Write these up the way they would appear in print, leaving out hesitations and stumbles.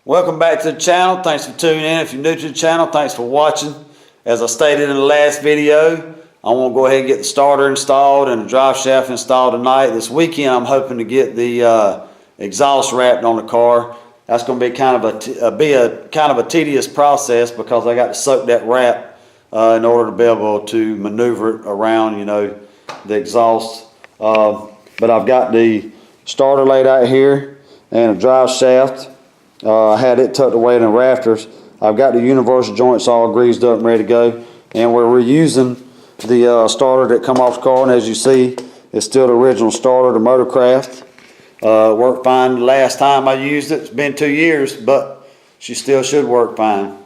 Welcome back to the channel. Thanks for tuning in. If you're new to the channel, thanks for watching. As I stated in the last video, I want to go ahead and get the starter installed and the drive shaft installed tonight. This weekend I'm hoping to get the exhaust wrapped on the car. That's going to be kind of a tedious process because I got to soak that wrap in order to be able to maneuver it around, the exhaust. But I've got the starter laid out here and a drive shaft. I had it tucked away in the rafters. I've got the universal joints all greased up and ready to go. And we're reusing the starter that come off the car. And as you see, it's still the original starter, the Motorcraft. Worked fine the last time I used it. It's been 2 years, but she still should work fine.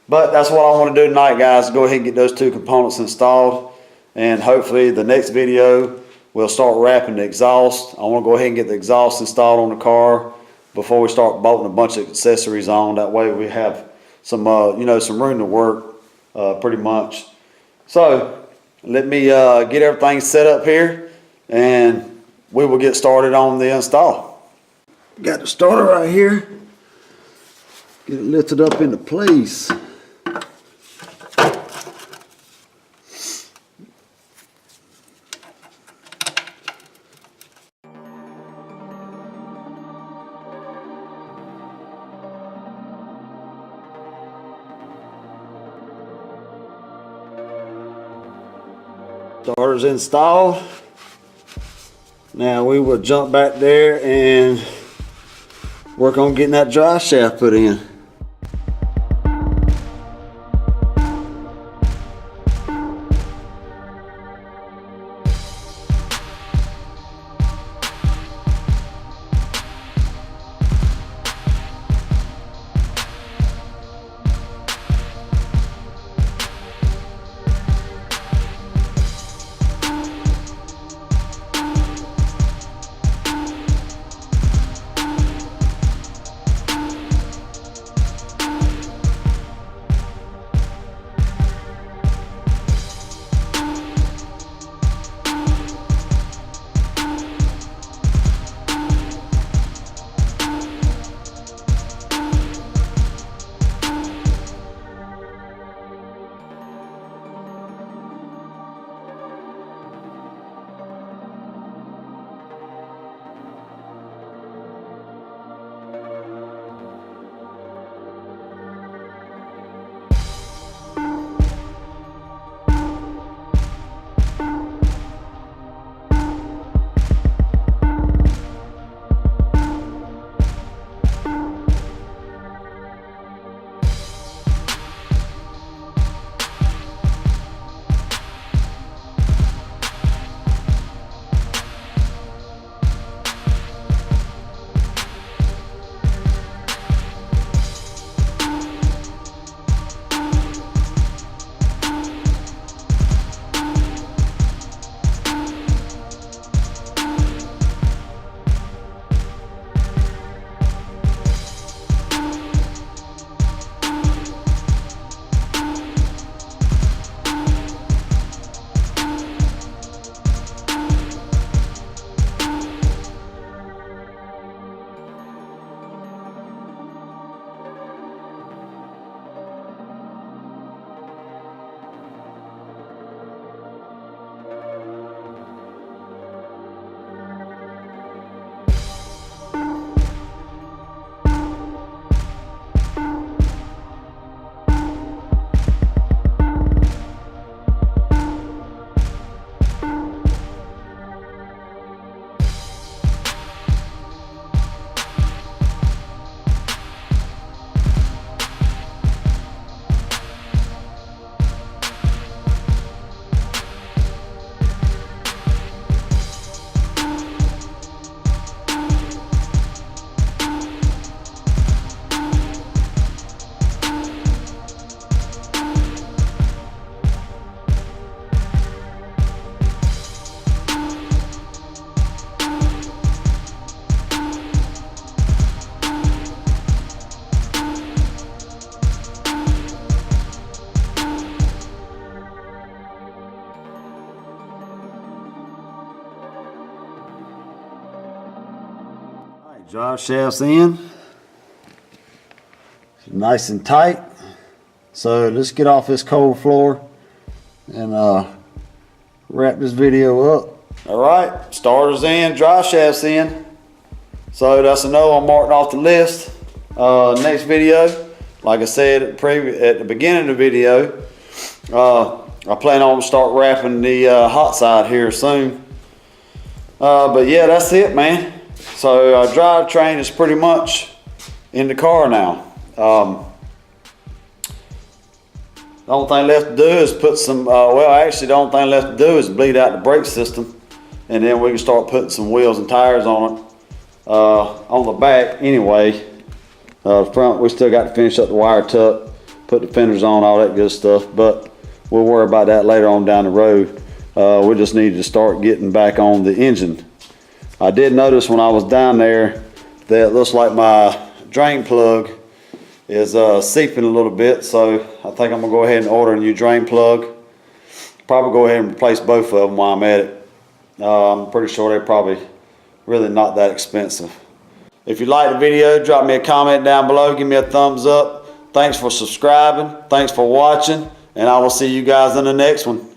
But that's what I want to do tonight, guys. Go ahead and get those two components installed. And hopefully the next video, we'll start wrapping the exhaust. I want to go ahead and get the exhaust installed on the car before we start bolting a bunch of accessories on. That way we have some some room to work pretty much. So let me get everything set up here and we will get started on the install. Got the starter right here. Get it lifted up into place. Starter's installed. Now we will jump back there and work on getting that drive shaft put in. Drive shaft's in. nice and tight. So let's get off this cold floor and wrap this video up. All right, starter's in, drive shaft's in. So that's a no, I'm marking off the list. Next video, like I said at the beginning of the video, I plan on start wrapping the hot side here soon. But yeah, that's it, man. So our drivetrain is pretty much in the car now. The only thing left to do is put some, well actually the only thing left to do is bleed out the brake system, and then we can start putting some wheels and tires on it. On the back anyway. The front we still got to finish up the wire tuck, put the fenders on, all that good stuff, but we'll worry about that later on down the road. We just need to start getting back on the engine. I did notice when I was down there that it looks like my drain plug is seeping a little bit, so I think I'm gonna go ahead and order a new drain plug. Probably go ahead and replace both of them while I'm at it. I'm pretty sure they're probably really not that expensive. If you like the video, drop me a comment down below, give me a thumbs up. Thanks for subscribing, thanks for watching, and I will see you guys in the next one.